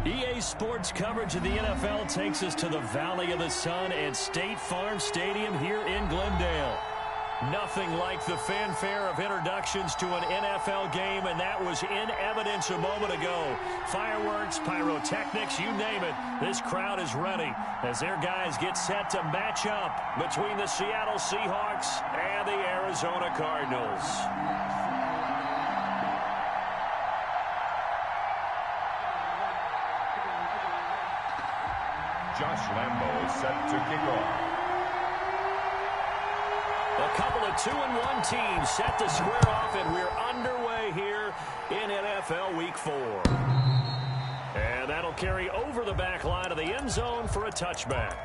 EA Sports coverage of the NFL takes us to the Valley of the Sun and State Farm Stadium here in Glendale. Nothing like the fanfare of introductions to an NFL game, and that was in evidence a moment ago. Fireworks, pyrotechnics, you name it. This crowd is ready as their guys get set to match up between the Seattle Seahawks and the Arizona Cardinals. Josh Lambo is set to kick off. A couple of 2-1 teams set to square off, and we're underway here in NFL Week 4. And that'll carry over the back line of the end zone for a touchback.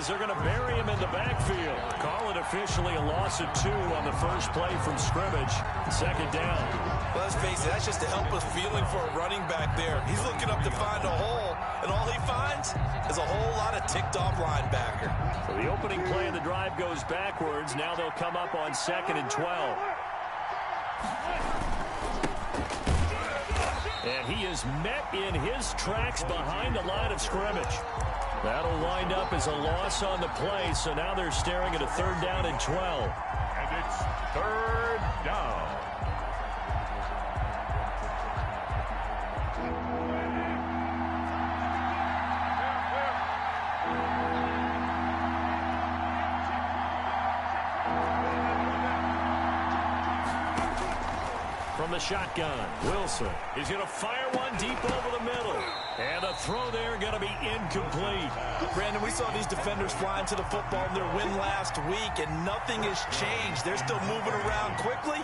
They're going to bury him in the backfield. Call it officially a loss of 2 on the first play from scrimmage. Second down. Well, let's face it, that's just a helpless feeling for a running back there. He's looking up to find a hole, and all he finds is a whole lot of ticked-off linebacker. So the opening play of the drive goes backwards. Now they'll come up on 2nd and 12. And he is met in his tracks behind the line of scrimmage. That'll wind up as a loss on the play, so now they're staring at a 3rd down and 12. And it's 3rd down. From the shotgun, Wilson is going to fire one deep over the middle. And the throw there going to be incomplete. Brandon, we saw these defenders flying to the football in their win last week, and nothing has changed. They're still moving around quickly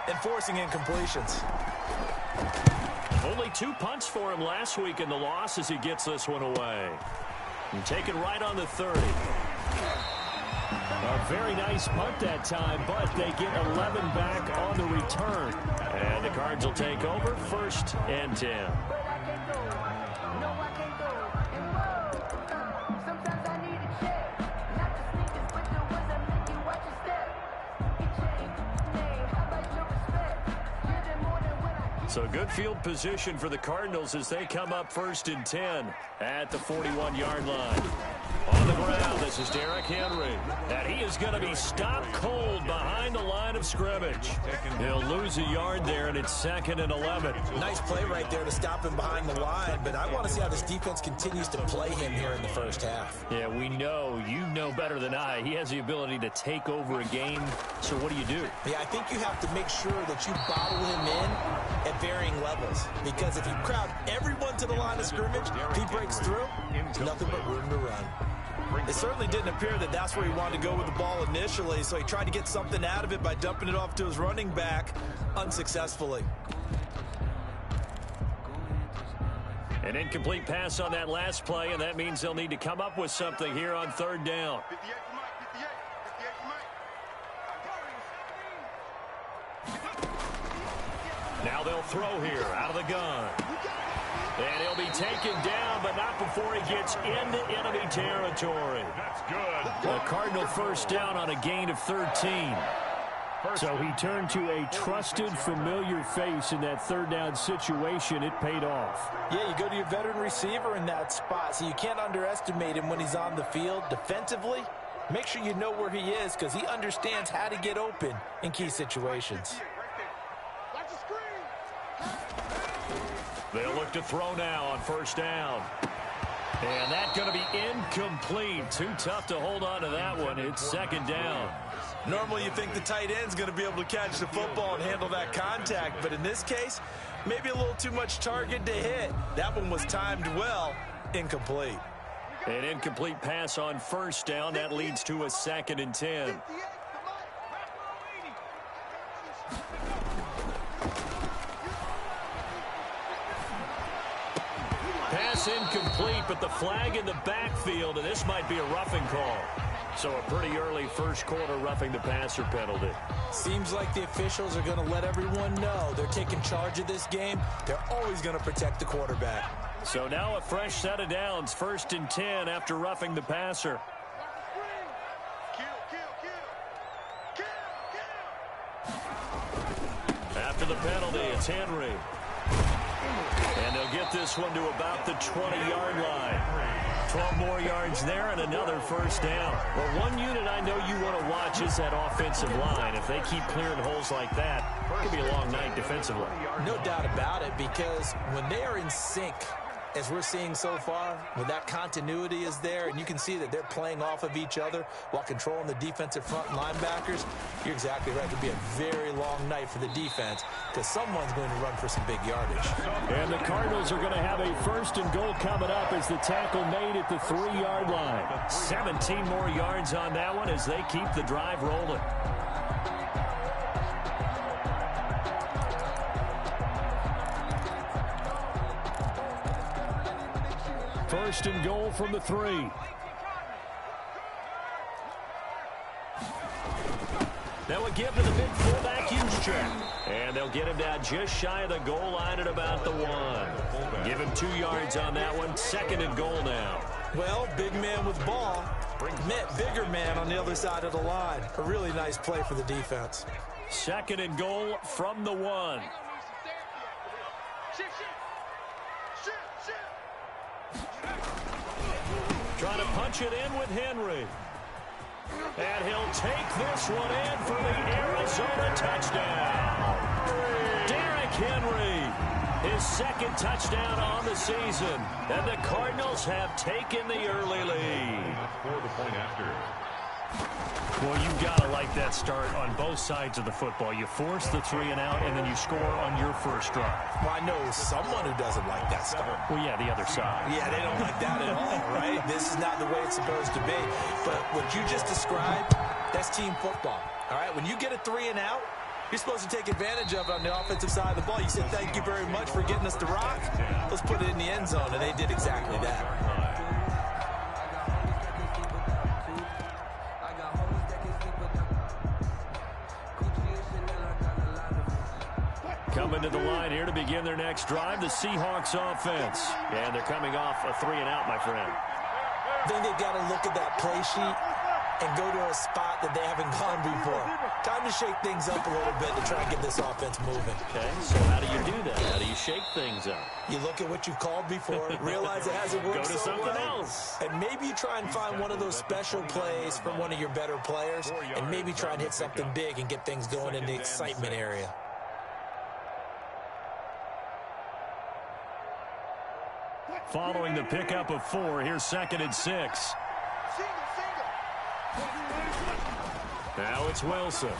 and forcing incompletions. Only 2 punts for him last week in the loss as he gets this one away. And taken right on the 30. A very nice punt that time, but they get 11 back on the return. And the Cards will take over 1st and 10. So good field position for the Cardinals as they come up 1st and 10 at the 41-yard line. On the ground, this is Derrick Henry. And he is going to be stopped cold behind the line of scrimmage. He'll lose a yard there, and it's 2nd and 11. Nice play right there to stop him behind the line, but I want to see how this defense continues to play him here in the first half. Yeah, we know, you know better than I, he has the ability to take over a game. So what do you do? Yeah, I think you have to make sure that you bottle him in at varying levels, because if you crowd everyone to the line of scrimmage, if he breaks through, there's nothing but room to run. It certainly didn't appear that that's where he wanted to go with the ball initially, so he tried to get something out of it by dumping it off to his running back unsuccessfully. An incomplete pass on that last play, and that means they'll need to come up with something here on 3rd down. Now they'll throw here out of the gun. And he'll be taken down, but not before he gets into enemy territory. That's good. A Cardinal 1st down on a gain of 13. So he turned to a trusted, familiar face in that 3rd down situation. It paid off. Yeah, you go to your veteran receiver in that spot, so you can't underestimate him when he's on the field. Defensively, make sure you know where he is because he understands how to get open in key situations. They'll look to throw now on 1st down. And that's going to be incomplete. Too tough to hold on to that one. It's 2nd down. Normally you think the tight end's going to be able to catch the football and handle that contact, but in this case, maybe a little too much target to hit. That one was timed well. Incomplete. An incomplete pass on 1st down. That leads to a 2nd and 10. pass incomplete, but the flag in the backfield, and this might be a roughing call. So a pretty early first quarter roughing the passer penalty. Seems like the officials are going to let everyone know they're taking charge of this game. They're always going to protect the quarterback. So now a fresh set of downs, 1st and 10 after roughing the passer. After the penalty, it's Henry. And they'll get this one to about the 20-yard line. 12 more yards there and another first down. Well, one unit I know you want to watch is that offensive line. If they keep clearing holes like that, it could be a long night defensively. No doubt about it, because when they are in sync, as we're seeing so far, when that continuity is there, and you can see that they're playing off of each other while controlling the defensive front linebackers, you're exactly right. It could be a very long night for the defense because someone's going to run for some big yardage. And the Cardinals are going to have a 1st and goal coming up as the tackle made at the 3-yard line. 17 more yards on that one as they keep the drive rolling. First and goal from the 3. Now a give to the big fullback Juszczyk. And they'll get him down just shy of the goal line at about the 1. Give him 2 yards on that one. 2nd and goal now. Well, big man with ball met bigger man on the other side of the line. A really nice play for the defense. 2nd and goal from the 1. Trying to punch it in with Henry. And he'll take this one in for the Arizona touchdown. Derrick Henry, his 2nd touchdown on the season. And the Cardinals have taken the early lead. For the point after. Well, you've got to like that start on both sides of the football. You force the 3 and out, and then you score on your first drive. Well, I know someone who doesn't like that start. Well, yeah, the other side. Yeah, they don't like that at all, right? This is not the way it's supposed to be. But what you just described, that's team football, all right? When you get a 3 and out, you're supposed to take advantage of it on the offensive side of the ball. You said, thank you very much for getting us the rock. Let's put it in the end zone, and they did exactly that. Coming to the line here to begin their next drive, the Seahawks offense. And they're coming off a 3 and out, my friend. I think they've got to look at that play sheet and go to a spot that they haven't gone before. Time to shake things up a little bit to try and get this offense moving. Okay, so how do you do that? How do you shake things up? You look at what you've called before, realize it hasn't worked Go to so something well, else. and maybe you try and find one of those special plays from one of your better players, and maybe try and hit something big and get things going in the excitement area. Following the pickup of 4, here's 2nd and 6. Now it's Wilson.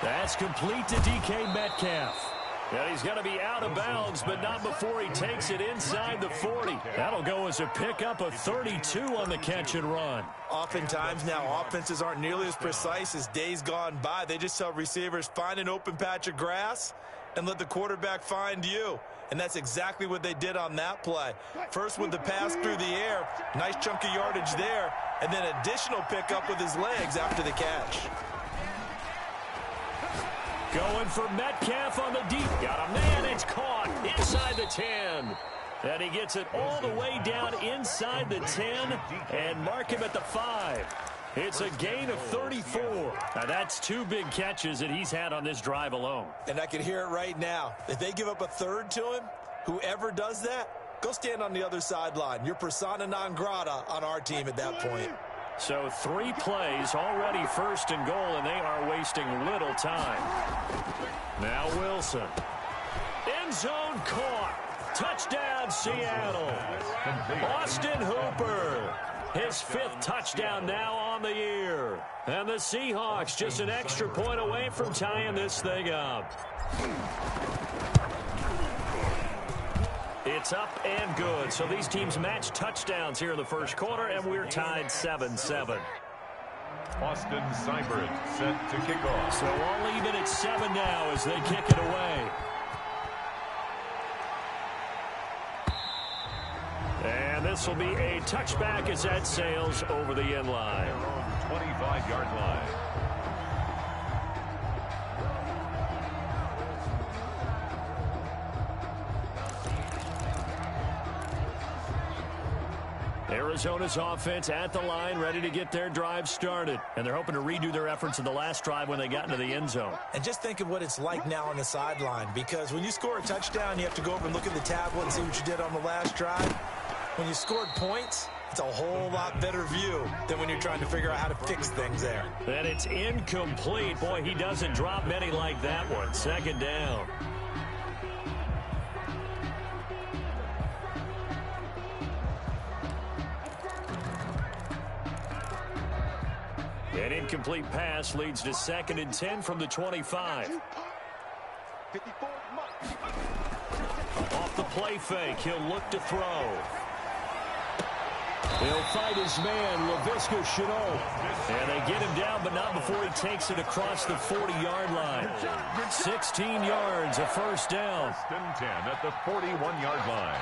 That's complete to DK Metcalf. And he's going to be out of bounds, but not before he takes it inside the 40. That'll go as a pickup of 32 on the catch and run. Oftentimes now, offenses aren't nearly as precise as days gone by. They just tell receivers, find an open patch of grass and let the quarterback find you. And that's exactly what they did on that play. First with the pass through the air, nice chunk of yardage there, and then additional pickup with his legs after the catch. Going for Metcalf on the deep. Got a man, it's caught inside the 10. And he gets it all the way down inside the 10 and mark him at the 5. It's a gain of 34. Now, that's 2 big catches that he's had on this drive alone. And I can hear it right now. If they give up a 3rd to him, whoever does that, go stand on the other sideline. You're persona non grata on our team at that point. So 3 plays, already 1st and goal, and they are wasting little time. Now Wilson. End zone caught. Touchdown, Seattle. Austin Hooper. His 5th touchdown now on the year. And the Seahawks just an extra point away from tying this thing up. It's up and good. So these teams match touchdowns here in the first quarter, and we're tied 7-7. Austin Seibert set to kick off. So all even at 7 now as they kick it away. And this will be a touchback as that sails over the end line. Their own 25-yard line. Arizona's offense at the line, ready to get their drive started. And they're hoping to redo their efforts in the last drive when they got into the end zone. And just think of what it's like now on the sideline, because when you score a touchdown, you have to go over and look at the tablet and see what you did on the last drive. When you scored points, it's a whole lot better view than when you're trying to figure out how to fix things there. And it's incomplete. Boy, he doesn't drop many like that one. Second down. An incomplete pass leads to 2nd and 10 from the 25. Off the play fake, he'll look to throw. He'll fight his man, Laviska Shenault. And they get him down, but not before he takes it across the 40-yard line. 16 yards, a first down. 1st and 10 at the 41-yard line.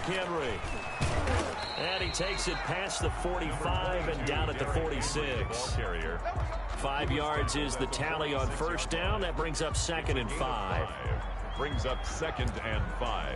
Henry. And he takes it past the 45 and down at the 46. 5 yards is the tally on first down. That brings up 2nd and 5. Brings up 2nd and 5.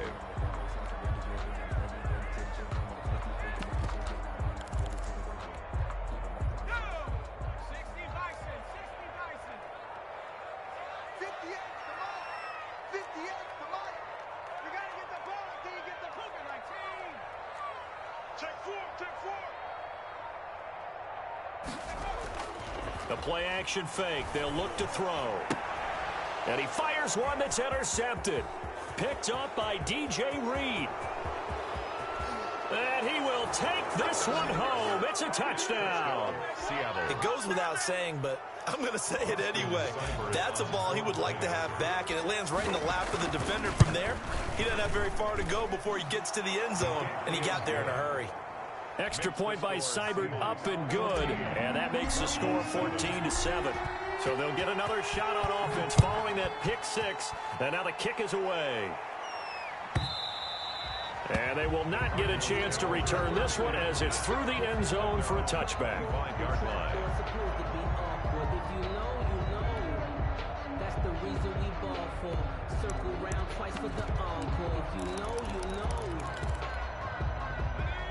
The play action fake. They'll look to throw. And he fires one that's intercepted. Picked up by DJ Reed. And he will take this one home. It's a touchdown. Seattle. It goes without saying, but I'm going to say it anyway. That's a ball he would like to have back, and it lands right in the lap of the defender from there. He doesn't have very far to go before he gets to the end zone, and he got there in a hurry. Extra point by Seibert, up and good. And that makes the score 14-7. So they'll get another shot on offense following that pick six. And now the kick is away. And they will not get a chance to return this one as it's through the end zone for a touchback. 5-yard line.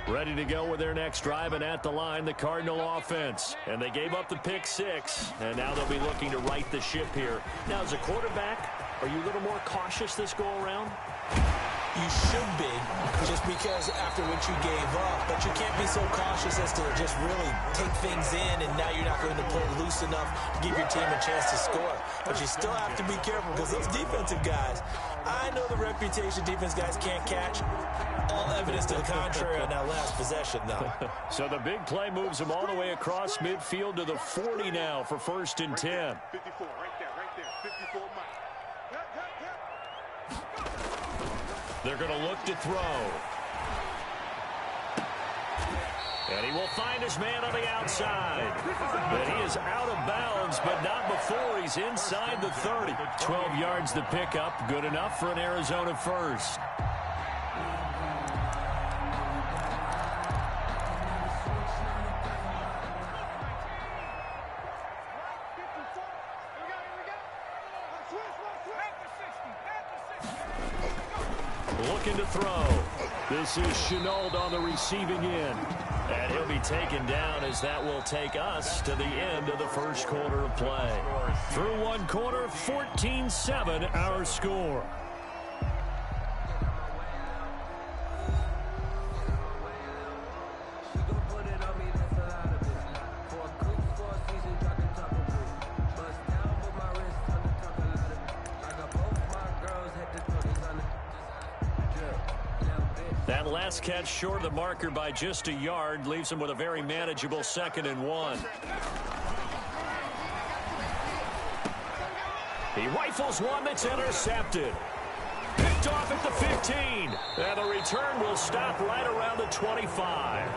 Ready to go with their next drive, and at the line, the Cardinal offense. And they gave up the pick six, and now they'll be looking to right the ship here. Now, as a quarterback, are you a little more cautious this go-around? You should be, just because after what you gave up. But you can't be so cautious as to just really take things in, and now you're not going to play loose enough to give your team a chance to score. But you still have to be careful, because those defensive guys, I know the reputation defense guys can't catch. All evidence to the contrary on that last possession, though. So the big play moves them all the way across midfield to the 40 now for 1st and 10. 54, right there, 54 miles. They're going to look to throw. And he will find his man on the outside. And he is out of bounds, but not before he's inside the 30. 12 yards to pick up. Good enough for an Arizona first. Looking to throw. This is Shenault on the receiving end. And he'll be taken down as that will take us to the end of the first quarter of play. Through one quarter, 14-7 our score. That last catch short of the marker by just a yard leaves him with a very manageable 2nd and 1. He rifles one that's intercepted. picked off at the 15. And the return will stop right around the 25.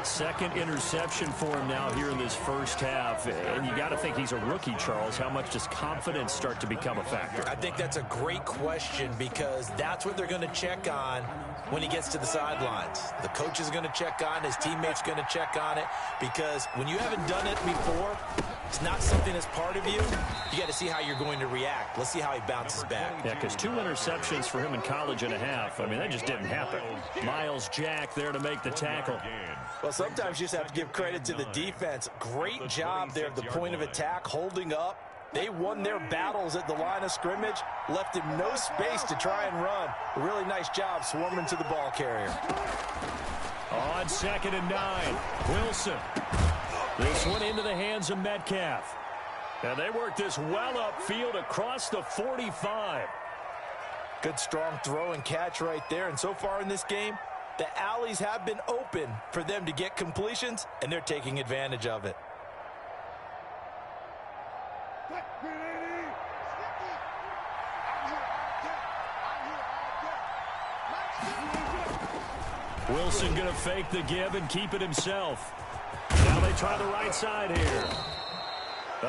Second interception for him now here in this first half. And you got to think he's a rookie, Charles. How much does confidence start to become a factor? I think that's a great question because that's what they're going to check on when he gets to the sidelines. The coach is going to check on, his teammates going to check on it, because when you haven't done it before, it's not something that's part of you. You got to see how you're going to react. Let's see how he bounces back. Yeah, because 2 interceptions for him in college and a half. I mean, that just didn't happen. Miles Jack there to make the tackle. Well, sometimes you just have to give credit to the defense. Great job there at the point of attack, holding up. They won their battles at the line of scrimmage, left him no space to try and run. A really nice job swarming to the ball carrier. On 2nd and 9, Wilson. This one into the hands of Metcalf. And they work this well upfield across the 45. Good strong throw and catch right there. And so far in this game, the alleys have been open for them to get completions, and they're taking advantage of it. Wilson going to fake the give and keep it himself. Now they try the right side here.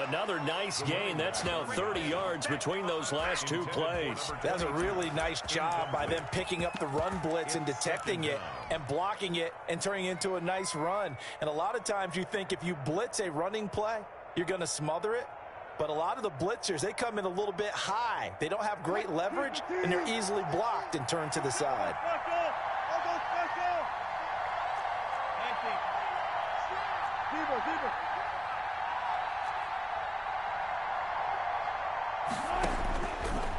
Another nice gain. That's now 30 yards between those last 2 plays. That was a really nice job by them picking up the run blitz and detecting it and blocking it and turning it into a nice run. And a lot of times you think if you blitz a running play, you're going to smother it. But a lot of the blitzers, they come in a little bit high. They don't have great leverage, and they're easily blocked and turned to the side.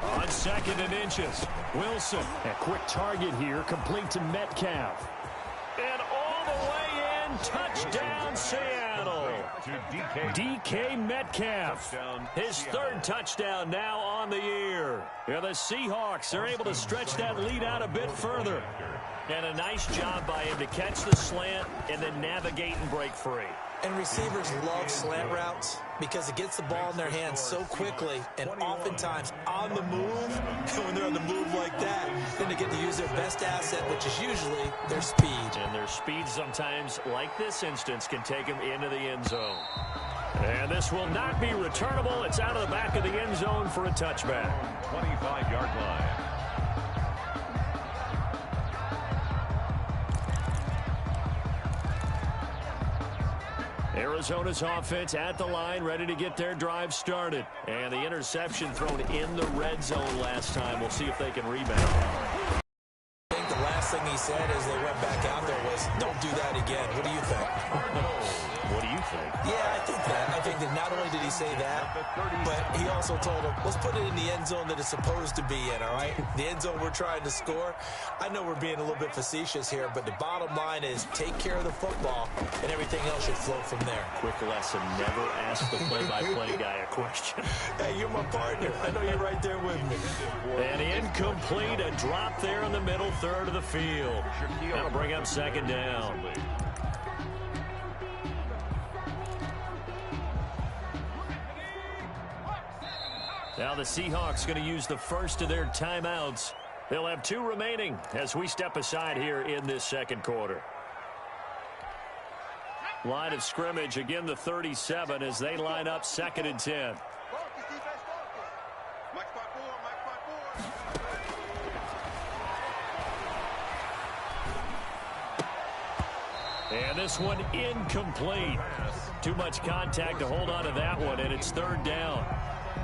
On 2nd and inches, Wilson. A quick target here, complete to Metcalf. And all the way in, touchdown Seattle. DK Metcalf. His 3rd touchdown now on the year. Yeah, the Seahawks are able to stretch that lead out a bit further. And a nice job by him to catch the slant and then navigate and break free. And receivers love slant routes because it gets the ball in their hands so quickly and oftentimes on the move. And when they're on the move like that, then they get to use their best asset, which is usually their speed. And their speed sometimes, like this instance, can take them into the end zone. And this will not be returnable. It's out of the back of the end zone for a touchback. 25-yard line. Arizona's offense at the line, ready to get their drive started. And the interception thrown in the red zone last time. We'll see if they can rebound. I think the last thing he said as they went back out there was, don't do that again. What do you think? What do you think? Yeah, I think that. I think that not only did he say that, but he also told him, let's put it in the end zone that it's supposed to be in, all right? The end zone we're trying to score. I know we're being a little bit facetious here, but the bottom line is take care of the football, and everything else should flow from there. Quick lesson, never ask the play-by-play guy a question. Hey, you're my partner. I know you're right there with me. And incomplete, a drop there in the middle third of the field. That'll bring up 2nd down. Now the Seahawks going to use the first of their timeouts. They'll have 2 remaining as we step aside here in this 2nd quarter. Line of scrimmage, again the 37 as they line up 2nd and 10. And this one incomplete. Too much contact to hold on to that one, and it's 3rd down.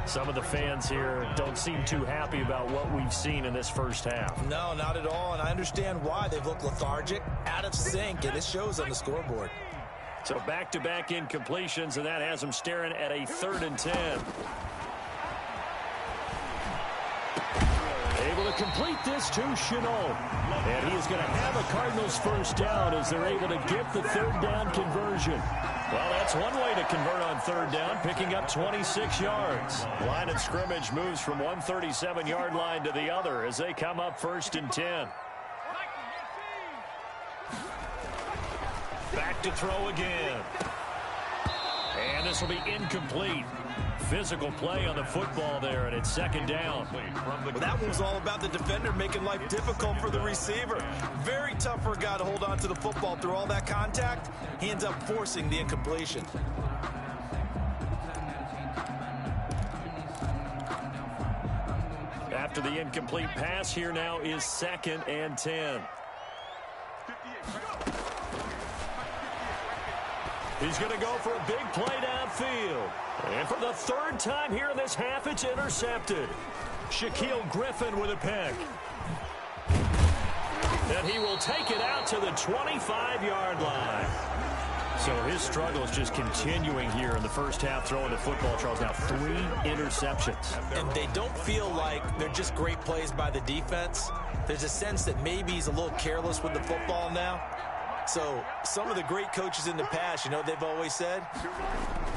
Some of the fans here don't seem too happy about what we've seen in this first half. No, not at all, and I understand why. They've looked lethargic, out of sync, and it shows on the scoreboard. So back-to-back incompletions, and that has them staring at a 3rd and 10. Able to complete this to Chenault. And he is going to have a Cardinals first down as they're able to get the 3rd down conversion. Well, that's one way to convert on 3rd down, picking up 26 yards. Line of scrimmage moves from 137-yard line to the other as they come up 1st and 10. Back to throw again. And this will be incomplete. Physical play on the football there, and it's second down. Well, that one was all about the defender making life difficult for the receiver. Very tough for a guy to hold on to the football through all that contact. He ends up forcing the incompletion. After the incomplete pass, here now is 2nd and 10. He's going to go for a big play downfield. And for the 3rd time here in this half, it's intercepted. Shaquille Griffin with a pick. And he will take it out to the 25-yard line. So his struggle is just continuing here in the first half, throwing the football, Charles. Now 3 interceptions. And they don't feel like they're just great plays by the defense. There's a sense that maybe he's a little careless with the football now. So some of the great coaches in the past, you know, they've always said,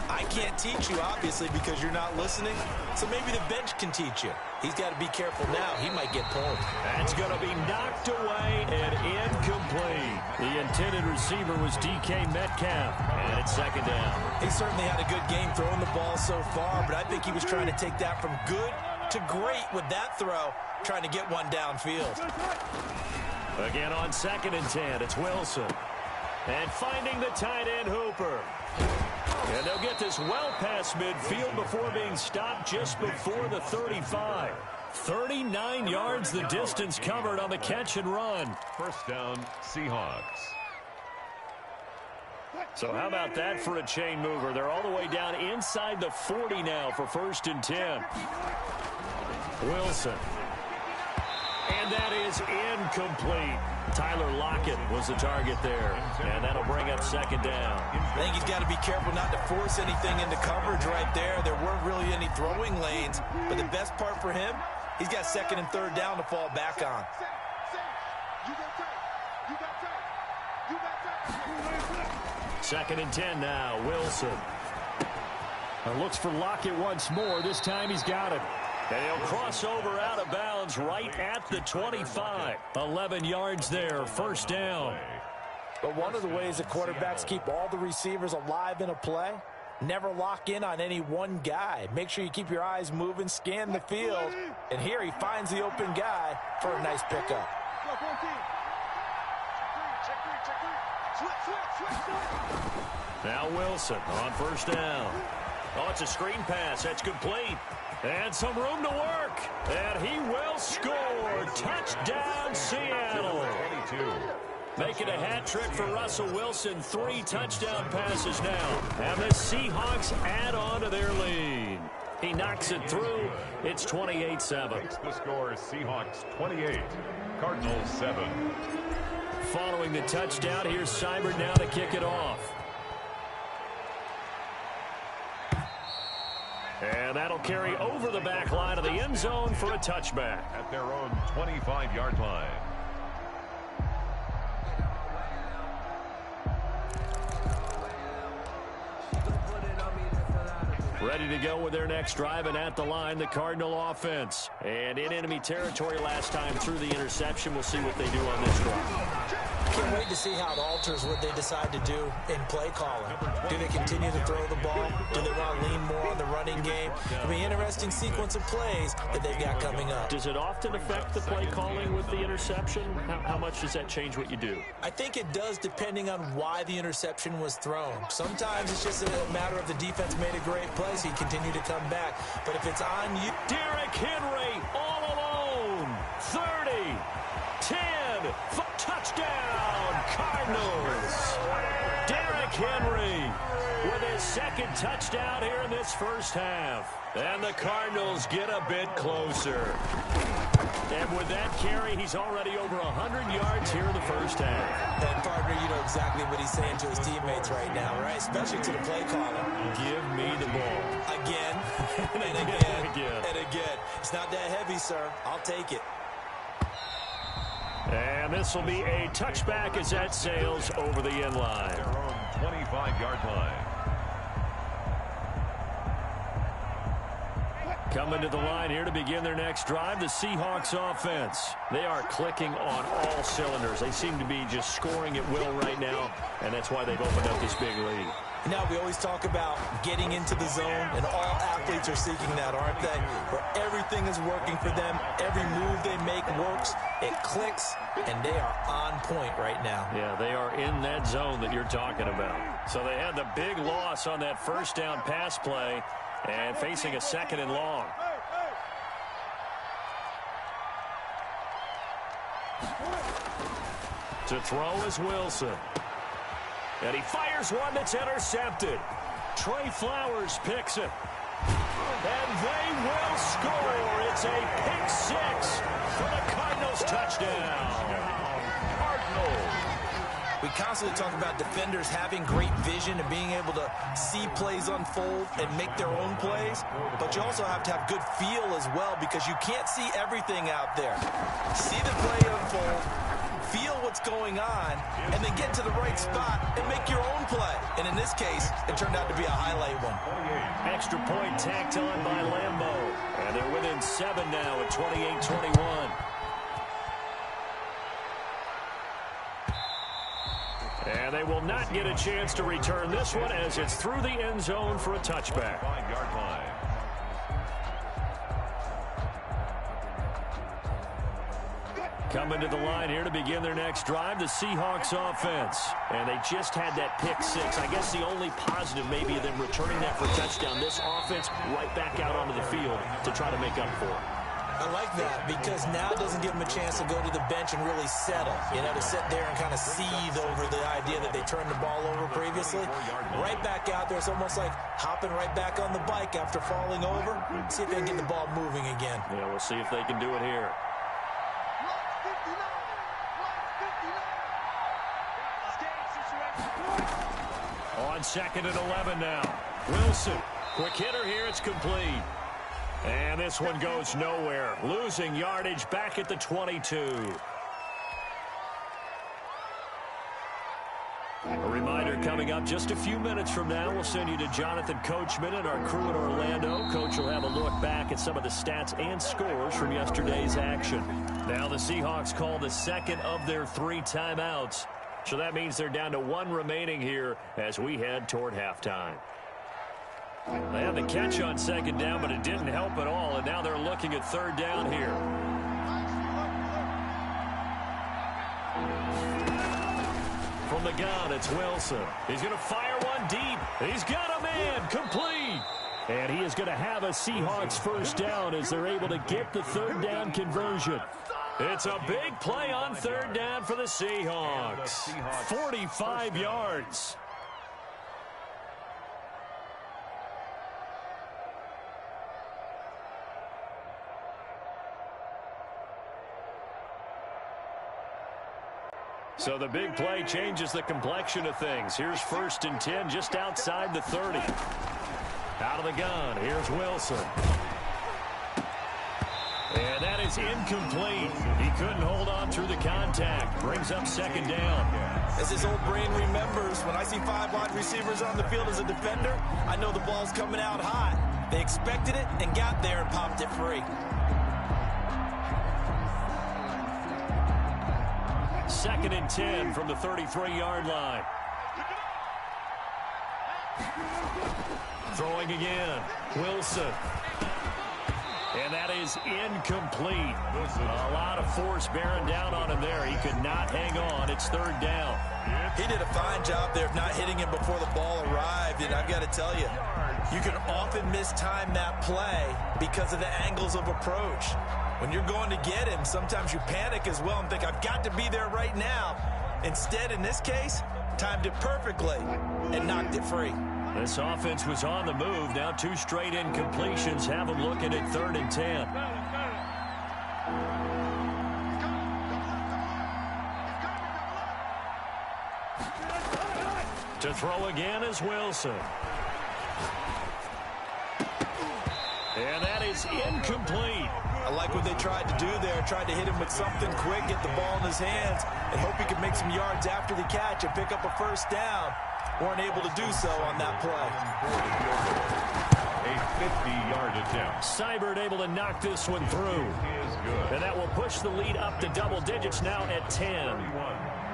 I can't teach you, obviously, because you're not listening. So maybe the bench can teach you. He's got to be careful now. He might get pulled. That's going to be knocked away and incomplete. The intended receiver was DK Metcalf, and it's 2nd down. He certainly had a good game throwing the ball so far, but I think he was trying to take that from good to great with that throw, trying to get one downfield. Again on 2nd and 10, it's Wilson. And finding the tight end, Hooper. And they'll get this well past midfield before being stopped just before the 35. 39 yards the distance covered on the catch and run. First down, Seahawks. So how about that for a chain mover? They're all the way down inside the 40 now for 1st and 10. Wilson. And that is incomplete. Tyler Lockett was the target there. And that'll bring up 2nd down. I think he's got to be careful not to force anything into coverage right there. There weren't really any throwing lanes. But the best part for him, he's got 2nd and 3rd down to fall back on. 2nd and 10 now. Wilson. Looks for Lockett once more. This time he's got it. And he'll cross over out of bounds right at the 25. 11 yards there, 1st down. But one of the ways that quarterbacks keep all the receivers alive in a play, never lock in on any one guy. Make sure you keep your eyes moving, scan the field. And here he finds the open guy for a nice pickup. Now Wilson on 1st down. Oh, it's a screen pass. That's complete. And some room to work. And he will score. Touchdown, Seattle. 22. Making a hat trick for Russell Wilson. 3 touchdown passes now. And the Seahawks add on to their lead. He knocks it through. It's 28-7. The score is Seahawks 28, Cardinals 7. Following the touchdown, here's Seibert now to kick it off. And that'll carry over the back line of the end zone for a touchback. At their own 25-yard line. Ready to go with their next drive, and at the line, the Cardinal offense. And in enemy territory last time through the interception. We'll see what they do on this drive. Can't wait to see how it alters what they decide to do in play calling. Do they continue to throw the ball? Do they want to lean more on the running game? It'll be an interesting sequence of plays that they've got coming up. Does it often affect the play calling with the interception? How much does that change what you do? I think it does, depending on why the interception was thrown. Sometimes it's just a matter of the defense made a great play, so you continue to come back. But if it's on you... Derrick Henry all alone. 30, 10, touchdown, Cardinals. Derrick Henry with his 2nd touchdown here in this first half. And the Cardinals get a bit closer. And with that carry, he's already over 100 yards here in the first half. And, partner, you know exactly what he's saying to his teammates right now, right? Especially to the play caller. Give me the ball. Again, and again, and again. It's not that heavy, sir. I'll take it. And this will be a touchback as that sails over the end line. Their own 25-yard line. Coming to the line here to begin their next drive, the Seahawks offense. They are clicking on all cylinders. They seem to be just scoring at will right now, and that's why they've opened up this big lead. Now, we always talk about getting into the zone, and all athletes are seeking that, aren't they? Where everything is working for them, every move they make works, it clicks, and they are on point right now. Yeah, they are in that zone that you're talking about. So they had the big loss on that first down pass play and facing a 2nd and long. To throw is Wilson. And he fires one that's intercepted. Trey Flowers picks it. And they will score. It's a pick 6 for the Cardinals touchdown. Cardinals. We constantly talk about defenders having great vision and being able to see plays unfold and make their own plays. But you also have to have good feel as well, because you can't see everything out there. See the play unfold, feel what's going on, and then get to the right spot and make your own play. And in this case, it turned out to be a highlight one. Extra point tacked on by Lambeau. And they're within 7 now at 28-21. And they will not get a chance to return this one as it's through the end zone for a touchback. 5-yard line. Coming to the line here to begin their next drive, the Seahawks offense. And they just had that pick 6. I guess the only positive maybe of them returning that for a touchdown. This offense right back out onto the field to try to make up for it. I like that, because now it doesn't give them a chance to go to the bench and really settle. You know, to sit there and kind of seethe over the idea that they turned the ball over previously. Right back out there, it's almost like hopping right back on the bike after falling over. See if they can get the ball moving again. Yeah, we'll see if they can do it here. On 2nd and 11 now. Wilson, quick hitter here, it's complete. And this one goes nowhere. Losing yardage back at the 22. A reminder coming up just a few minutes from now. We'll send you to Jonathan Coachman and our crew in Orlando. Coach will have a look back at some of the stats and scores from yesterday's action. Now the Seahawks call the 2nd of their 3 timeouts. So that means they're down to 1 remaining here as we head toward halftime. They had the catch on 2nd down, but it didn't help at all, and now they're looking at 3rd down here. From the gun, it's Wilson. He's going to fire one deep. He's got a man, complete. And he is going to have a Seahawks first down as they're able to get the 3rd down conversion. It's a big play on 3rd down for the Seahawks. 45 yards. So the big play changes the complexion of things. Here's 1st and 10 just outside the 30. Out of the gun, here's Wilson. And that is incomplete. He couldn't hold on through the contact. Brings up 2nd down. As his old brain remembers, when I see 5 wide receivers on the field as a defender, I know the ball's coming out hot. They expected it and got there and popped it free. 2nd and 10 from the 33-yard line. Throwing again. Wilson. And that is incomplete. A lot of force bearing down on him there. He could not hang on. It's 3rd down. He did a fine job there of not hitting him before the ball arrived. And I've got to tell you, you can often mistime that play because of the angles of approach. When you're going to get him, sometimes you panic as well and think, I've got to be there right now. Instead, in this case, timed it perfectly and knocked it free. This offense was on the move. Now 2 straight incompletions have them looking at 3rd and 10. To throw again is Wilson. And that is incomplete. I like what they tried to do there. Tried to hit him with something quick, get the ball in his hands, and hope he could make some yards after the catch and pick up a 1st down. Weren't able to do so on that play. A 50-yard attempt. Seibert able to knock this one through. And that will push the lead up to double digits now at 10.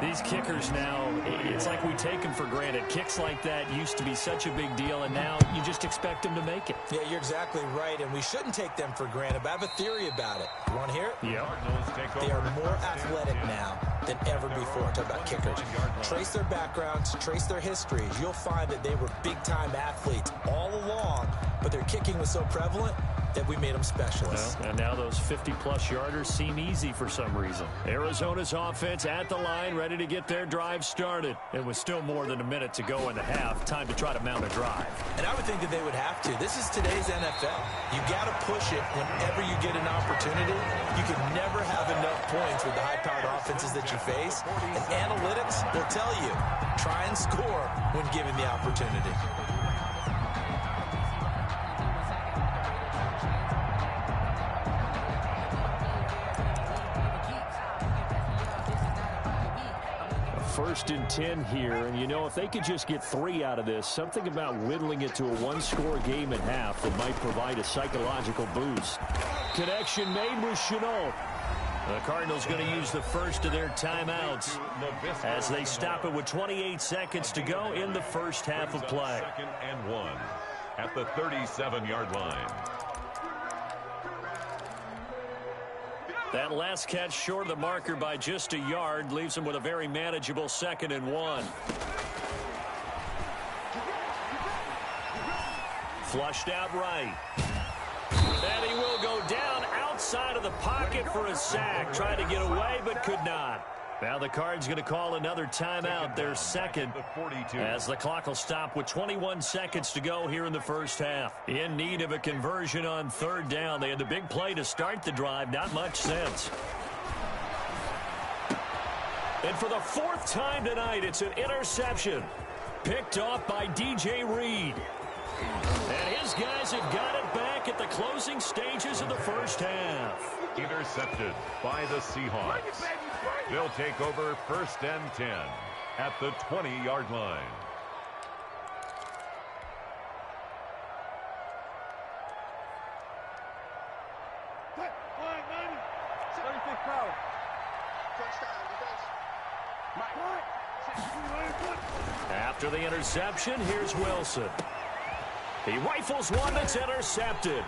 These kickers now, it's like we take them for granted. Kicks like that used to be such a big deal, and now you just expect them to make it. Yeah, you're exactly right, and we shouldn't take them for granted, but I have a theory about it. You want to hear it? Yeah. They are more athletic now than ever before. I'm talking about kickers. Trace their backgrounds, trace their histories. You'll find that they were big-time athletes all along, but their kicking was so prevalent that we made them specialists. Well, and now those 50-plus yarders seem easy for some reason. Arizona's offense at the line, ready to get their drive started. It was still more than a minute to go in the half. Time to try to mount a drive. And I would think that they would have to. This is today's NFL. You got to push it whenever you get an opportunity. You can never have enough points with the high-powered offenses that you face. And analytics will tell you, try and score when given the opportunity. First and 10 here, and you know, if they could just get 3 out of this, something about whittling it to a one-score game at half that might provide a psychological boost. Connection made with Chenault. The Cardinals going to use the first of their timeouts as they stop it with 28 seconds to go in the first half of play. 2nd and 1 at the 37-yard line. That last catch short of the marker by just a yard leaves him with a very manageable 2nd and 1. Flushed out right. And he will go down outside of the pocket for a sack. Tried to get away but could not. Now the Cards going to call another timeout, their second, as the clock will stop with 21 seconds to go here in the first half. In need of a conversion on 3rd down. They had the big play to start the drive. Not much sense. And for the 4th time tonight, it's an interception. Picked off by DJ Reed. And his guys have got it back at the closing stages of the first half. Intercepted by the Seahawks. They'll take over 1st and 10 at the 20-yard line. After the interception, here's Wilson. He rifles one that's intercepted.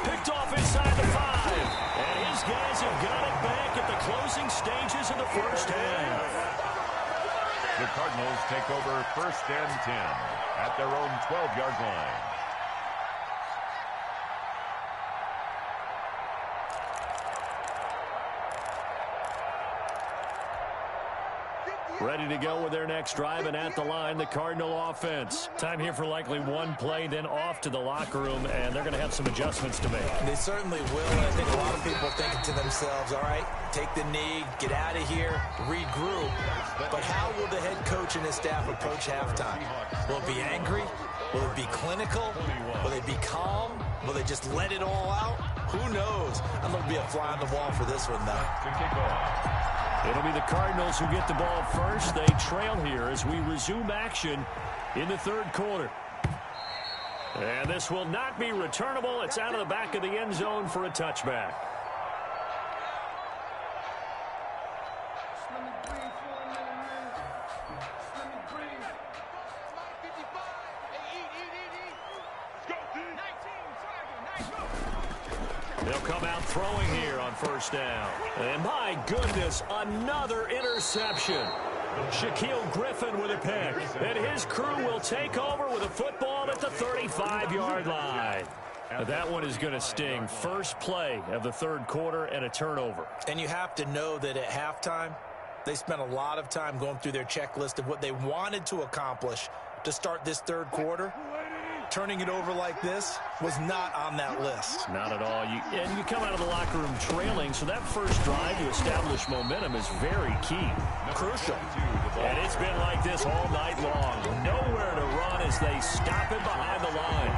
Picked off inside the 5. And his guys have got it back at the closing stages of the first half. The Cardinals take over 1st and 10 at their own 12-yard line. Ready to go with their next drive, and at the line, the Cardinal offense. Time here for likely one play, then off to the locker room, and they're going to have some adjustments to make. They certainly will, and I think a lot of people are thinking to themselves, all right, take the knee, get out of here, regroup. But how will the head coach and his staff approach halftime? Will it be angry? Will it be clinical? Will they be calm? Will they just let it all out? Who knows? I'm going to be a fly on the wall for this one, though. To kick off. It'll be the Cardinals who get the ball first. They trail here as we resume action in the 3rd quarter. And this will not be returnable. It's out of the back of the end zone for a touchback. They'll come out throwing here on 1st down. And my goodness, another interception. Shaquille Griffin with a pick. And his crew will take over with a football at the 35-yard line. That one is going to sting. First play of the 3rd quarter and a turnover. And you have to know that at halftime, they spent a lot of time going through their checklist of what they wanted to accomplish to start this 3rd quarter. Turning it over like this was not on that list. Not at all. And you come out of the locker room trailing, so that first drive to establish momentum is very key. Crucial. And it's been like this all night long. Nowhere to run as they stop it behind the line.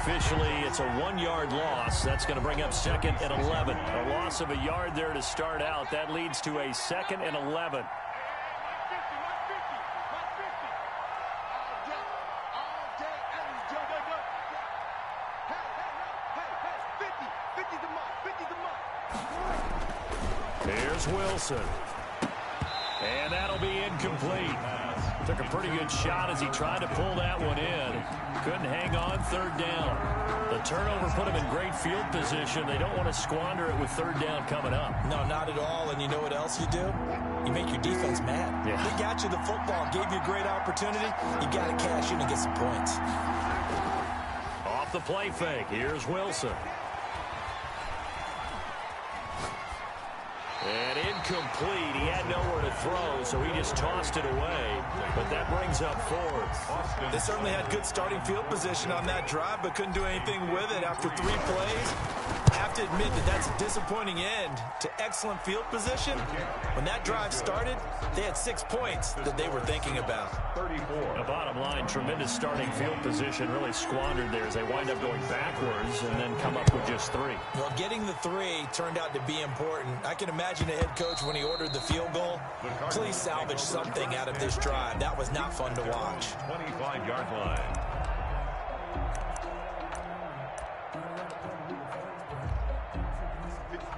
Officially, it's a 1-yard loss. That's going to bring up 2nd and 11. A loss of a yard there to start out. That leads to a 2nd and 11. Here's Wilson. And that'll be incomplete. Took a pretty good shot as he tried to pull that one in. Couldn't hang on, third down. The turnover put him in great field position. They don't want to squander it with third down coming up. No, not at all. And you know what else you do? You make your defense mad. Yeah. They got you the football, gave you a great opportunity. You got to cash in and get some points. Off the play fake, here's Wilson. And incomplete. He had nowhere to throw, so he just tossed it away. But that brings up fourth. They certainly had good starting field position on that drive, but couldn't do anything with it after 3 plays. I have to admit that that's a disappointing end to excellent field position. When that drive started, they had 6 points that they were thinking about. The bottom line, tremendous starting field position, really squandered there as they wind up going backwards and then come up with just 3. Well, getting the 3 turned out to be important. I can imagine the head coach when he ordered the field goal. Please salvage something out of this drive. That was not fun to watch. 25-yard line.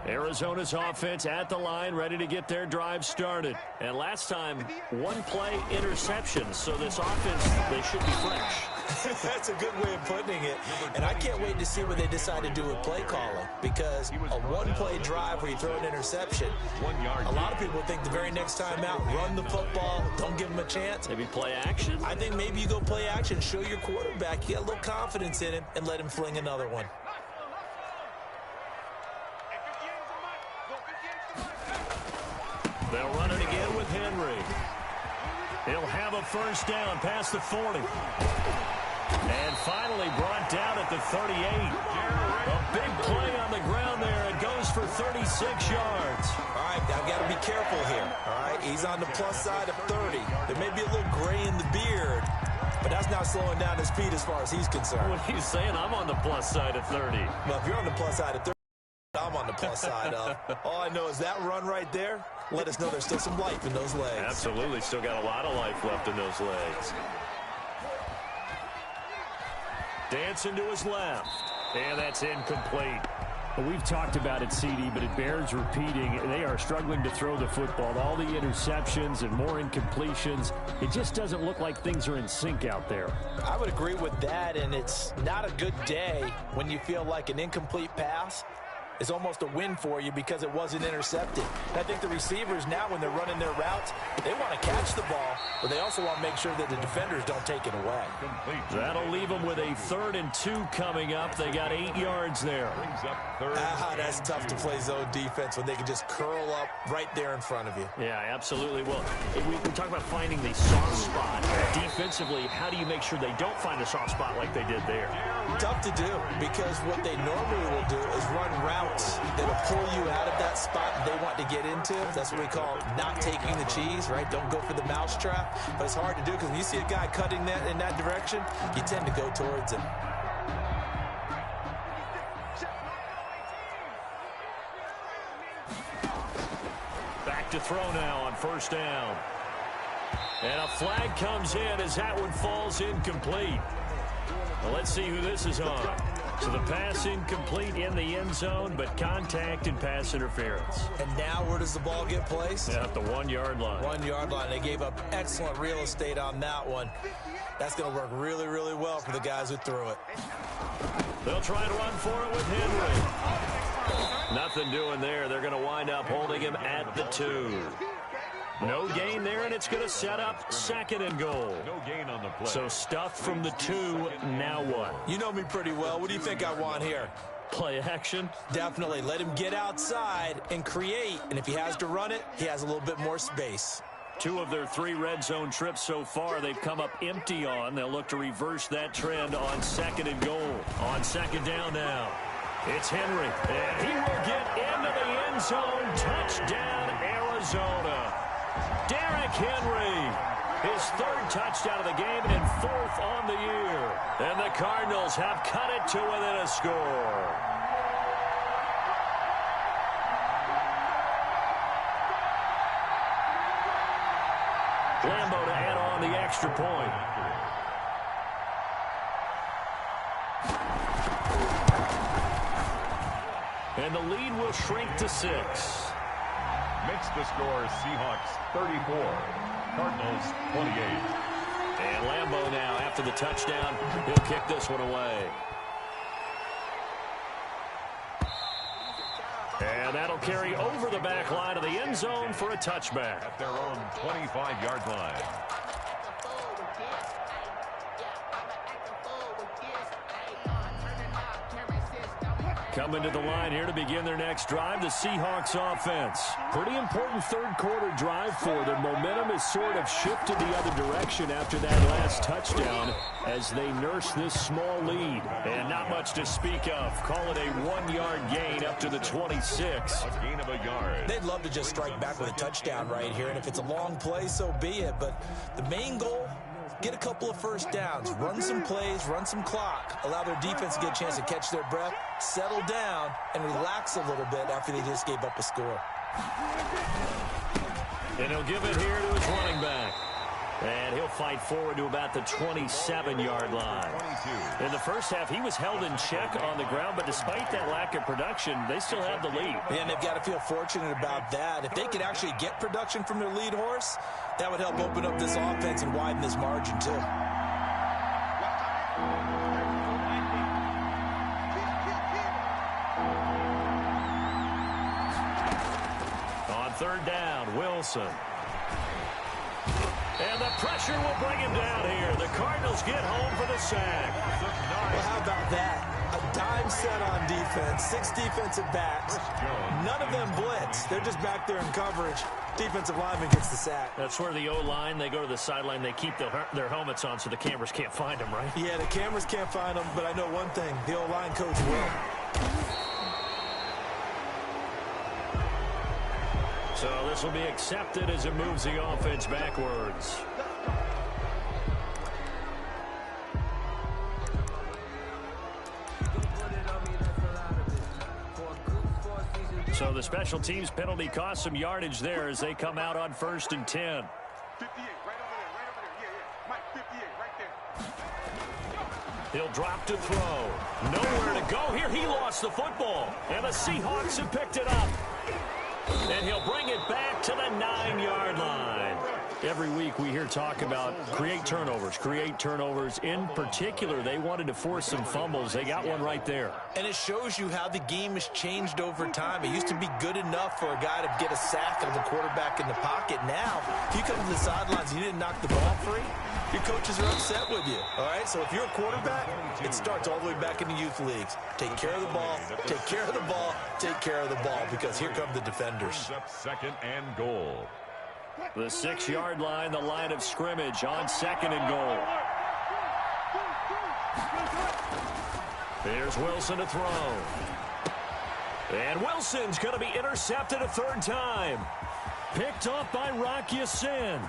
Arizona's offense at the line, ready to get their drive started. And last time, 1-play interception. So this offense, they should be fresh. That's a good way of putting it. And I can't wait to see what they decide to do with play calling. Because a 1-play drive where you throw an interception, a lot of people think the very next time out, run the football, don't give them a chance. Maybe play action? I think maybe you go play action, show your quarterback, you got a little confidence in him, and let him fling another one. They'll run it again with Henry. He'll have a first down past the 40. And finally brought down at the 38. A big play on the ground there. It goes for 36 yards. All right, I've got to be careful here. All right, he's on the plus side of 30. There may be a little gray in the beard, but that's not slowing down his speed as far as he's concerned. What are you saying? I'm on the plus side of 30. Well, if you're on the plus side of 30, I'm on the plus side of. All I know is that run right there, let us know there's still some life in those legs. Absolutely. Still got a lot of life left in those legs. Dancing to his left. And that's incomplete. Well, we've talked about it, CD, but it bears repeating. They are struggling to throw the football. All the interceptions and more incompletions. It just doesn't look like things are in sync out there. I would agree with that, and it's not a good day when you feel like an incomplete pass is almost a win for you because it wasn't intercepted. And I think the receivers now, when they're running their routes, they want to catch the ball, but they also want to make sure that the defenders don't take it away. That'll leave them with a 3rd and 2 coming up. They got 8 yards there. That's tough to play zone defense when they can just curl up right there in front of you. Yeah, absolutely. Well, we talk about finding the soft spot. Defensively, how do you make sure they don't find a soft spot like they did there? Tough to do, because what they normally will do is run routes that'll pull you out of that spot they want to get into. That's what we call not taking the cheese, right? Don't go for the mousetrap. But it's hard to do because when you see a guy cutting that in that direction, you tend to go towards him. Back to throw now on first down. And a flag comes in as that one falls incomplete. Well, let's see who this is on. So the pass incomplete in the end zone, but contact and pass interference. And now where does the ball get placed? At the 1-yard line. 1-yard line. They gave up excellent real estate on that one. That's going to work really, really well for the guys who threw it. They'll try to run for it with Henry. Nothing doing there. They're going to wind up holding him at the 2. No gain there, and it's going to set up 2nd and goal. No gain on the play. So stuffed from the 2, now what? You know me pretty well. What do you think I want here? Play action? Definitely. Let him get outside and create. And if he has to run it, he has a little bit more space. 2 of their 3 red zone trips so far, they've come up empty on. They'll look to reverse that trend on 2nd and goal. On 2nd down now. It's Henry, and he will get into the end zone. Touchdown, Arizona. Derrick Henry, his 3rd touchdown of the game and 4th on the year. And the Cardinals have cut it to within a score. Lambo to add on the extra point. And the lead will shrink to 6. Makes the score Seahawks 34, Cardinals 28. And Lambeau now, after the touchdown, he'll kick this one away. And that'll carry over the back line of the end zone for a touchback. At their own 25-yard line. Coming to the line here to begin their next drive, the Seahawks offense. Pretty important third-quarter drive for them. Momentum has sort of shifted the other direction after that last touchdown as they nurse this small lead. And not much to speak of. Call it a 1-yard gain up to the 26. A gain of a yard. They'd love to just strike back with a touchdown right here, and if it's a long play, so be it. But the main goal, get a couple of first downs, run some plays, run some clock, allow their defense to get a chance to catch their breath, settle down, and relax a little bit after they just gave up a score. And he'll give it here to his running back. And he'll fight forward to about the 27-yard line. In the first half, he was held in check on the ground, but despite that lack of production, they still have the lead. And they've got to feel fortunate about that. If they could actually get production from their lead horse, that would help open up this offense and widen this margin, too. On third down, Wilson. And the pressure will bring him down here. The Cardinals get home for the sack. Well, how about that? A dime set on defense, 6 defensive backs. None of them blitz. They're just back there in coverage. Defensive lineman gets the sack. That's where the O-line, they go to the sideline, they keep their helmets on so the cameras can't find them, right? Yeah, the cameras can't find them, but I know one thing. The O-line coach will. So this will be accepted as it moves the offense backwards. So the special teams penalty cost some yardage there as they come out on 1st and 10. 58, right over there, Yeah. Mike, 58, right there. He'll drop to throw. Nowhere to go here. He lost the football. And the Seahawks have picked it up. And he'll bring it back to the 9-yard line. Every week we hear talk about create turnovers. In particular, they wanted to force some fumbles. They got one right there. And it shows you how the game has changed over time. It used to be good enough for a guy to get a sack of a quarterback in the pocket. Now, if you come to the sidelines and you didn't knock the ball free, your coaches are upset with you. All right, so if you're a quarterback, it starts all the way back in the youth leagues. Take care of the ball, take care of the ball, take care of the ball, because here come the defenders. Up 2nd and goal. The 6-yard line, the line of scrimmage on 2nd and goal. Here's Wilson to throw. And Wilson's going to be intercepted a 3rd time. Picked off by Rock Ya-Sin.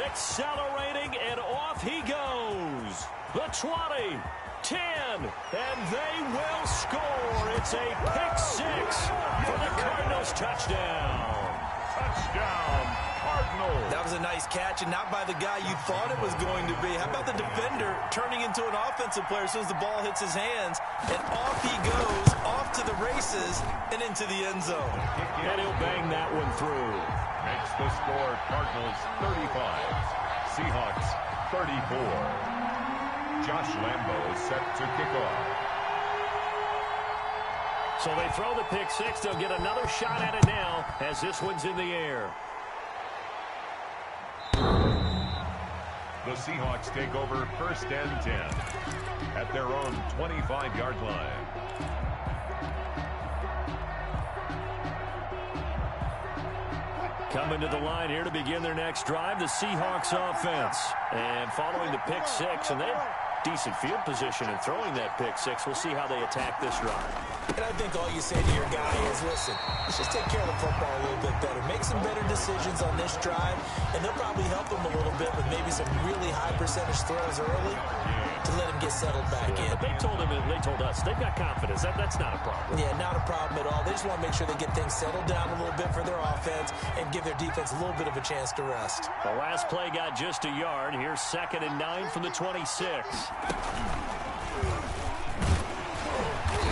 Accelerating, and off he goes. The 20, 10, and they will score. It's a pick-6 for the Cardinals touchdown. Touchdown, Cardinals. That was a nice catch, and not by the guy you thought it was going to be. How about the defender turning into an offensive player as soon as the ball hits his hands, and off he goes, off to the races, and into the end zone. And he'll bang that one through. Makes the score Cardinals 35, Seahawks 34. Josh Lambeau set to kick off. So they throw the pick-6. They'll get another shot at it now as this one's in the air. The Seahawks take over 1st and 10 at their own 25-yard line. Coming to the line here to begin their next drive, the Seahawks offense. And following the pick-6, and they have decent field position in throwing that pick-6. We'll see how they attack this drive. And I think all you say to your guy is, listen, let's just take care of the football a little bit better. Make some better decisions on this drive, and they'll probably help him a little bit with maybe some really high percentage throws early to let him get settled back in. But they told him, and they told us, they've got confidence. That's not a problem. Yeah, not a problem at all. They just want to make sure they get things settled down a little bit for their offense and give their defense a little bit of a chance to rest. The last play got just a yard. Here's 2nd and 9 from the 26.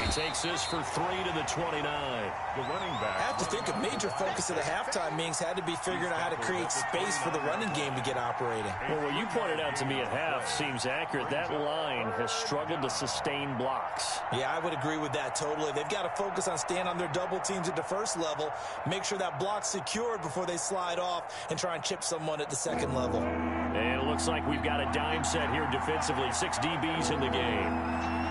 He takes this for 3 to the 29. The running back. I have to think a major focus of the halftime meetings had to be figuring out how to create space for the running game to get operating. Well, what you pointed out to me at half seems accurate. That line has struggled to sustain blocks. Yeah, I would agree with that totally. They've got to focus on staying on their double teams at the first level, make sure that block's secured before they slide off and try and chip someone at the second level. And it looks like we've got a dime set here defensively. 6 DBs in the game.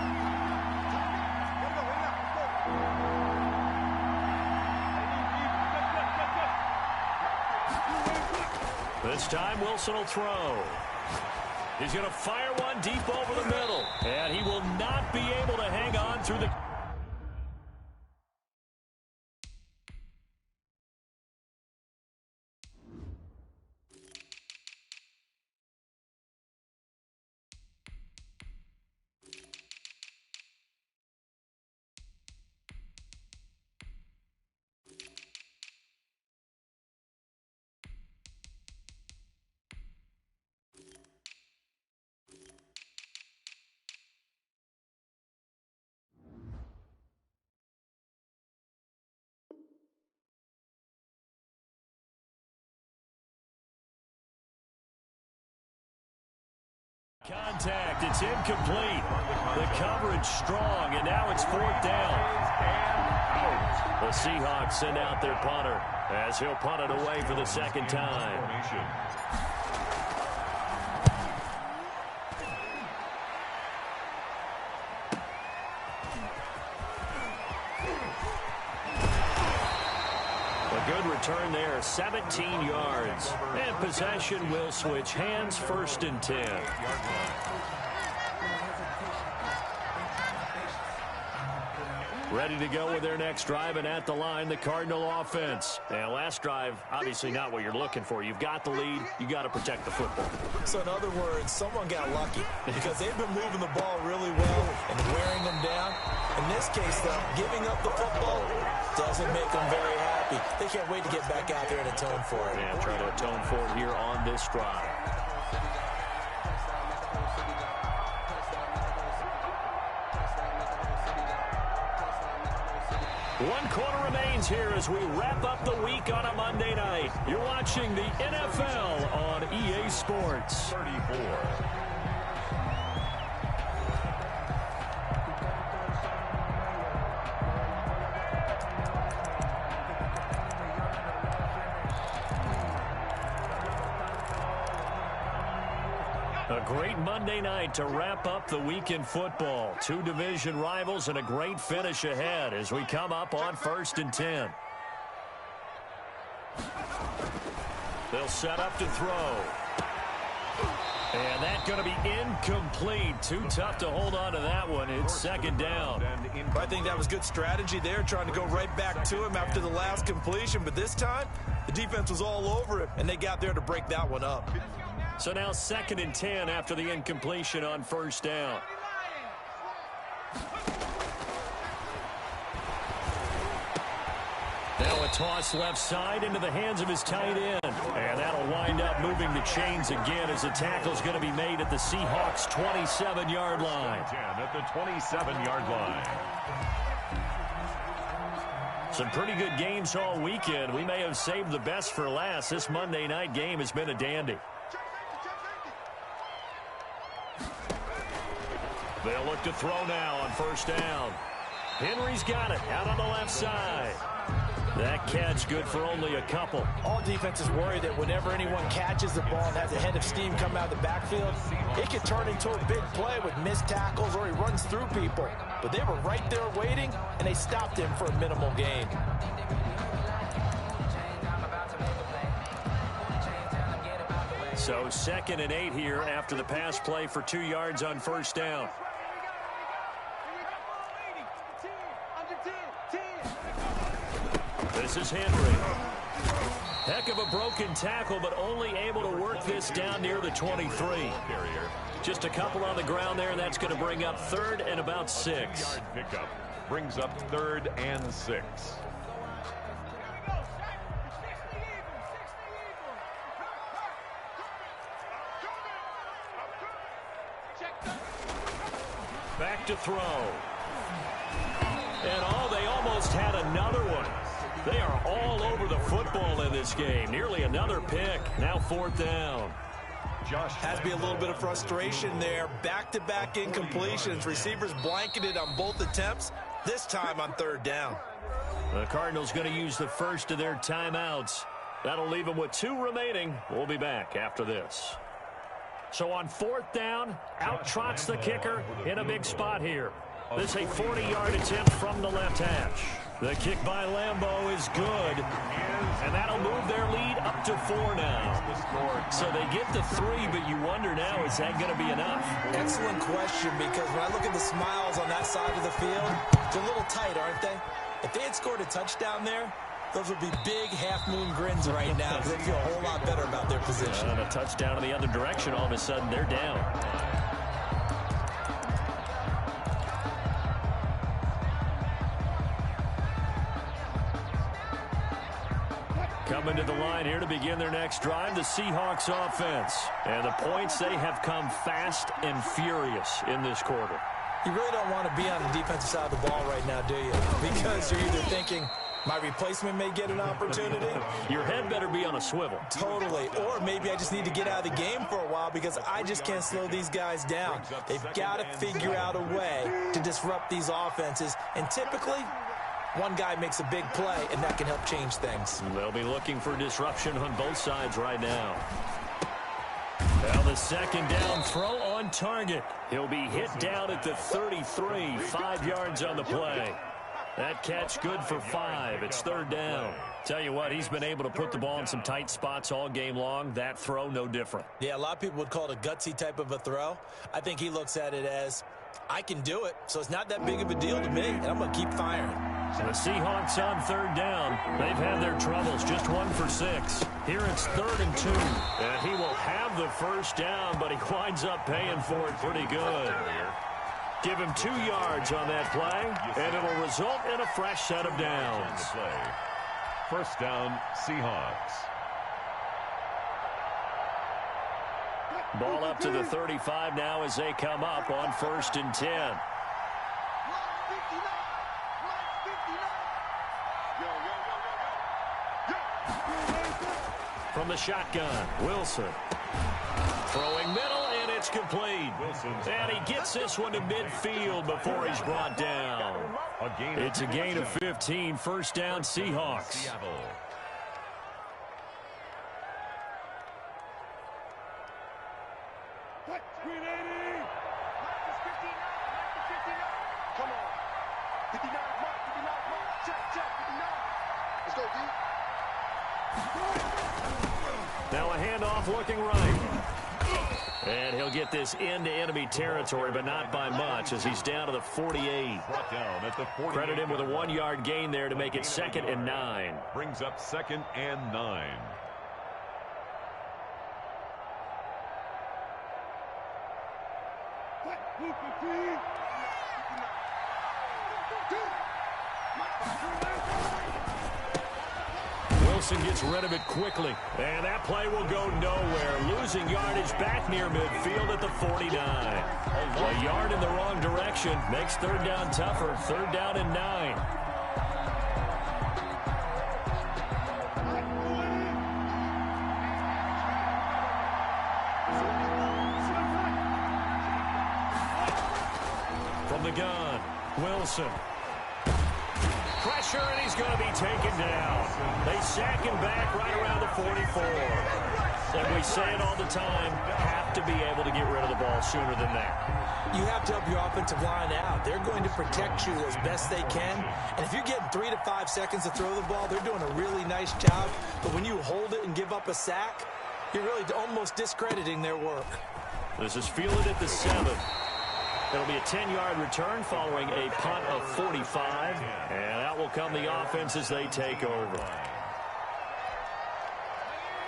This time Wilson will throw. He's going to fire one deep over the middle. And he will not be able to hang on through the... Contact, it's incomplete. The coverage strong, and now it's 4th down. The Seahawks send out their punter as he'll punt it away for the second time. Good return there, 17 yards. And possession will switch hands, 1st and 10. Ready to go with their next drive, and at the line, the Cardinal offense. And last drive, obviously not what you're looking for. You've got the lead. You got to protect the football. So in other words, someone got lucky because they've been moving the ball really well and wearing them down. In this case, though, giving up the football doesn't make them very happy. They can't wait to get back out there and atone for it. And try to atone for it here on this drive. One quarter remains here as we wrap up the week on a Monday night. You're watching the NFL on EA Sports. 34. A great Monday night to wrap up the week in football. 2 division rivals and a great finish ahead as we come up on 1st and 10. They'll set up to throw. And that's going to be incomplete. Too tough to hold on to that one. It's 2nd down. I think that was good strategy there, trying to go right back to him after the last completion. But this time, the defense was all over it, and they got there to break that one up. So now 2nd and 10 after the incompletion on 1st down. Now a toss left side into the hands of his tight end. And that'll wind up moving the chains again as the tackle's going to be made at the Seahawks' 27-yard line. At the 27-yard line. Some pretty good games all weekend. We may have saved the best for last. This Monday night game has been a dandy. They'll look to throw now on 1st down. Henry's got it out on the left side. That catch good for only a couple. All defenses worry that whenever anyone catches the ball and has a head of steam come out of the backfield, it can turn into a big play with missed tackles or he runs through people. But they were right there waiting, and they stopped him for a minimal gain. So 2nd and 8 here after the pass play for 2 yards on 1st down. This is Henry. Heck of a broken tackle, but only able to work this down near the 23. Just a couple on the ground there, and that's going to bring up 3rd and about 6. Pickup brings up 3rd and 6. Back to throw. And they almost had another one. They are all over the football in this game. Nearly another pick. Now 4th down. Has to be a little bit of frustration there. Back-to-back incompletions. Receivers blanketed on both attempts, this time on 3rd down. The Cardinals going to use the first of their timeouts. That'll leave them with 2 remaining. We'll be back after this. So on 4th down, out trots the kicker in a big spot here. This is a 40-yard attempt from the left hash. The kick by Lambeau is good, and that'll move their lead up to 4 now. So they get to 3, but you wonder now, is that going to be enough? Excellent question, because when I look at the smiles on that side of the field, they're a little tight, aren't they? If they had scored a touchdown there, those would be big half-moon grins right now, because they feel a whole lot better about their position. And a touchdown in the other direction, all of a sudden they're down. Coming to the line here to begin their next drive, the Seahawks offense. And the points, they have come fast and furious in this quarter. You really don't want to be on the defensive side of the ball right now, do you? Because you're either thinking, my replacement may get an opportunity. Your head better be on a swivel. Totally. Or maybe I just need to get out of the game for a while because I just can't slow these guys down. They've got to figure out a way to disrupt these offenses. And typically, one guy makes a big play, and that can help change things. They'll be looking for disruption on both sides right now. Now the 2nd down throw on target. He'll be hit down at the 33, 5 yards on the play. That catch good for 5. It's 3rd down. Tell you what, he's been able to put the ball in some tight spots all game long. That throw, no different. Yeah, a lot of people would call it a gutsy type of a throw. I think he looks at it as, I can do it, so it's not that big of a deal to me, and I'm going to keep firing. So the Seahawks on 3rd down. They've had their troubles, just 1 for 6. Here it's 3rd and 2. And he will have the 1st down, but he winds up paying for it pretty good. Give him 2 yards on that play, and it'll result in a fresh set of downs. 1st down, Seahawks. Ball up to the 35 now as they come up on 1st and 10. From the shotgun, Wilson. Throwing middle, and it's complete. And he gets this one to midfield before he's brought down. It's a gain of 15, 1st down, Seahawks. Come on. 59, mark, 59, mark. Check, 59. Let's go, D. Now a handoff looking right. And he'll get this into enemy territory, but not by much as he's down to the 48. Credit him with a 1-yard gain there to make it 2nd and 9. Brings up 2nd and 9. Wilson gets rid of it quickly, and that play will go nowhere. Losing yardage back near midfield at the 49. A yard in the wrong direction makes 3rd down tougher. 3rd down and 9. From the gun, Wilson. Pressure, and he's going to be taken down. They sack him back right around the 44. And we say it all the time, have to be able to get rid of the ball sooner than that. You have to help your offensive line out. They're going to protect you as best they can. And if you're getting 3 to 5 seconds to throw the ball, they're doing a really nice job. But when you hold it and give up a sack, you're really almost discrediting their work. This is fielded at the 7. It'll be a 10-yard return following a punt of 45. And out will come the offense as they take over.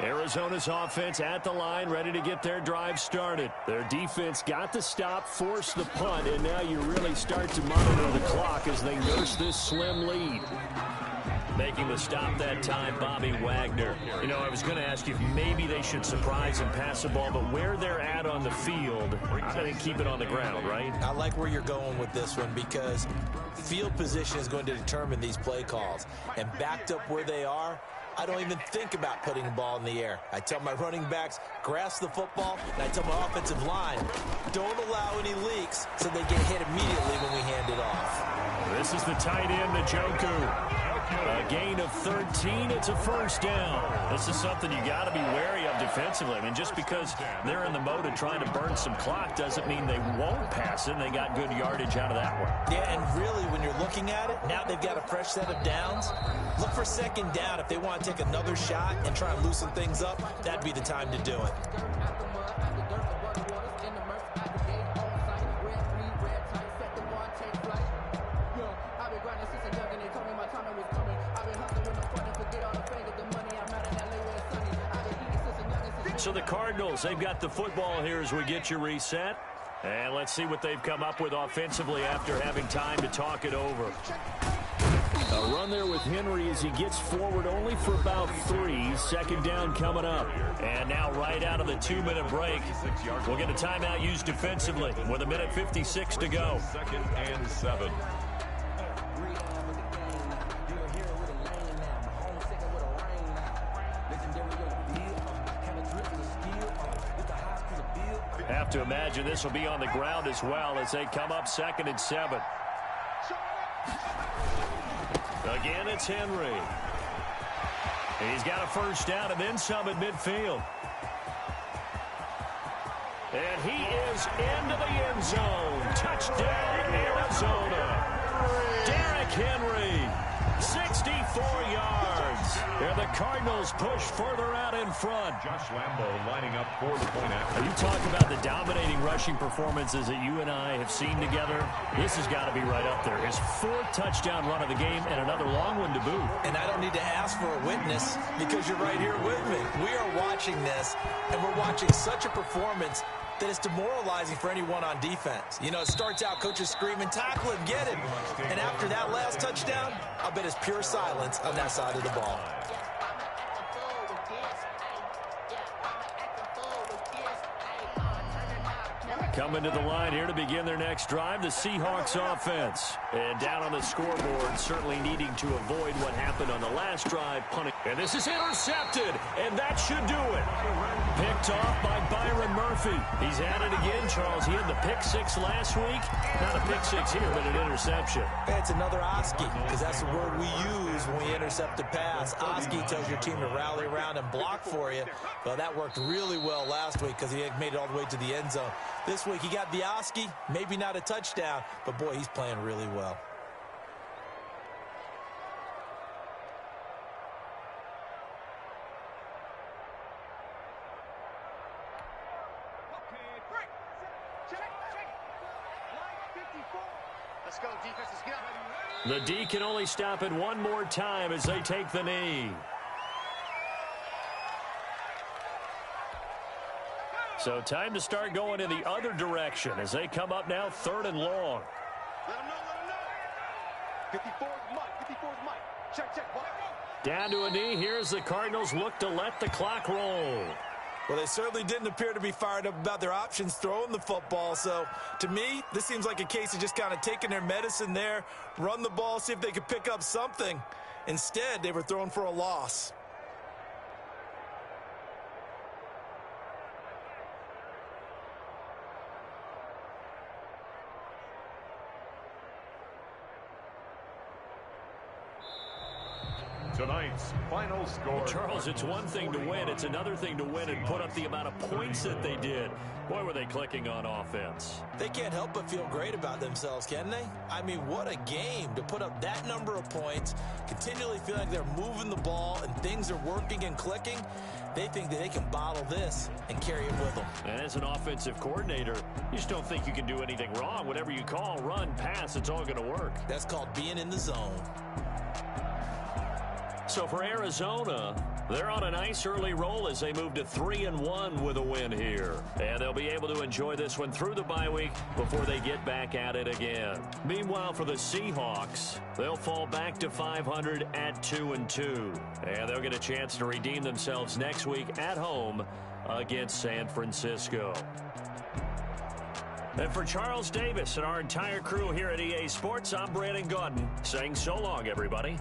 Arizona's offense at the line, ready to get their drive started. Their defense got the stop, forced the punt, and now you really start to monitor the clock as they nurse this slim lead. Making the stop that time, Bobby Wagner. You know, I was going to ask you if maybe they should surprise and pass the ball, but where they're at on the field, I think keep it on the ground, right? I like where you're going with this one because field position is going to determine these play calls. And backed up where they are, I don't even think about putting the ball in the air. I tell my running backs, grasp the football, and I tell my offensive line, don't allow any leaks so they get hit immediately when we hand it off. This is the tight end, Njoku. A gain of 13, it's a first down. This is something you got to be wary of defensively. I mean, just because they're in the mode of trying to burn some clock doesn't mean they won't pass it, and they got good yardage out of that one. Yeah, and really, when you're looking at it, now they've got a fresh set of downs. Look for second down. If they want to take another shot and try and loosen things up, that'd be the time to do it. So the Cardinals, they've got the football here as we get you reset. And let's see what they've come up with offensively after having time to talk it over. A run there with Henry as he gets forward only for about 3. Second down coming up. And now right out of the 2-minute break, we'll get a timeout used defensively with 1:56 to go. 2nd and 7. Have to imagine this will be on the ground as well as they come up 2nd and 7. Again, it's Henry. He's got a first down and then some at midfield. And he is into the end zone. Touchdown, Arizona. Derrick Henry, 64 yards. And the Cardinals push further out in front. Josh Lambo lining up for the point after. You talk about the dominating rushing performances that you and I have seen together. This has got to be right up there. His 4th touchdown run of the game and another long one to boot. And I don't need to ask for a witness because you're right here with me. We are watching this, and we're watching such a performance that it's demoralizing for anyone on defense. You know, it starts out coaches screaming, tackle him, get him. And after that last touchdown, I'll bet it's pure silence on that side of the ball. Coming to the line here to begin their next drive, the Seahawks offense. And down on the scoreboard, certainly needing to avoid what happened on the last drive, punting. And this is intercepted, and that should do it. Picked off by Byron Murphy. He's at it again, Charles. He had the pick 6 last week. Not a pick 6 here, but an interception. It's another Oski, because that's the word we use when we intercept a pass. Oski tells your team to rally around and block for you. Well, that worked really well last week because he made it all the way to the end zone. This week he got the Oski, maybe not a touchdown, but boy, he's playing really well. Let's go, defense. Let's get up. The D can only stop it one more time as they take the knee. So time to start going in the other direction as they come up now 3rd and long. Let him know. 54 is Mike. 54 is Mike. Check. Down to a knee. Here's the Cardinals look to let the clock roll. Well, they certainly didn't appear to be fired up about their options throwing the football. So, to me, this seems like a case of just kind of taking their medicine there, run the ball, see if they could pick up something. Instead, they were throwing for a loss. Tonight's final score. Charles, it's one thing to win. It's another thing to win and put up the amount of points that they did. Boy, were they clicking on offense. They can't help but feel great about themselves, can they? I mean, what a game to put up that number of points, continually feel like they're moving the ball and things are working and clicking. They think that they can bottle this and carry it with them. And as an offensive coordinator, you just don't think you can do anything wrong. Whatever you call, run, pass, it's all going to work. That's called being in the zone. So for Arizona, They're on a nice early roll as they move to 3-1 with a win here. And they'll be able to enjoy this one through the bye week before they get back at it again. Meanwhile, for the Seahawks, they'll fall back to 500 at 2-2. And they'll get a chance to redeem themselves next week at home against San Francisco. And for Charles Davis and our entire crew here at EA Sports, I'm Brandon Gaudin saying so long, everybody.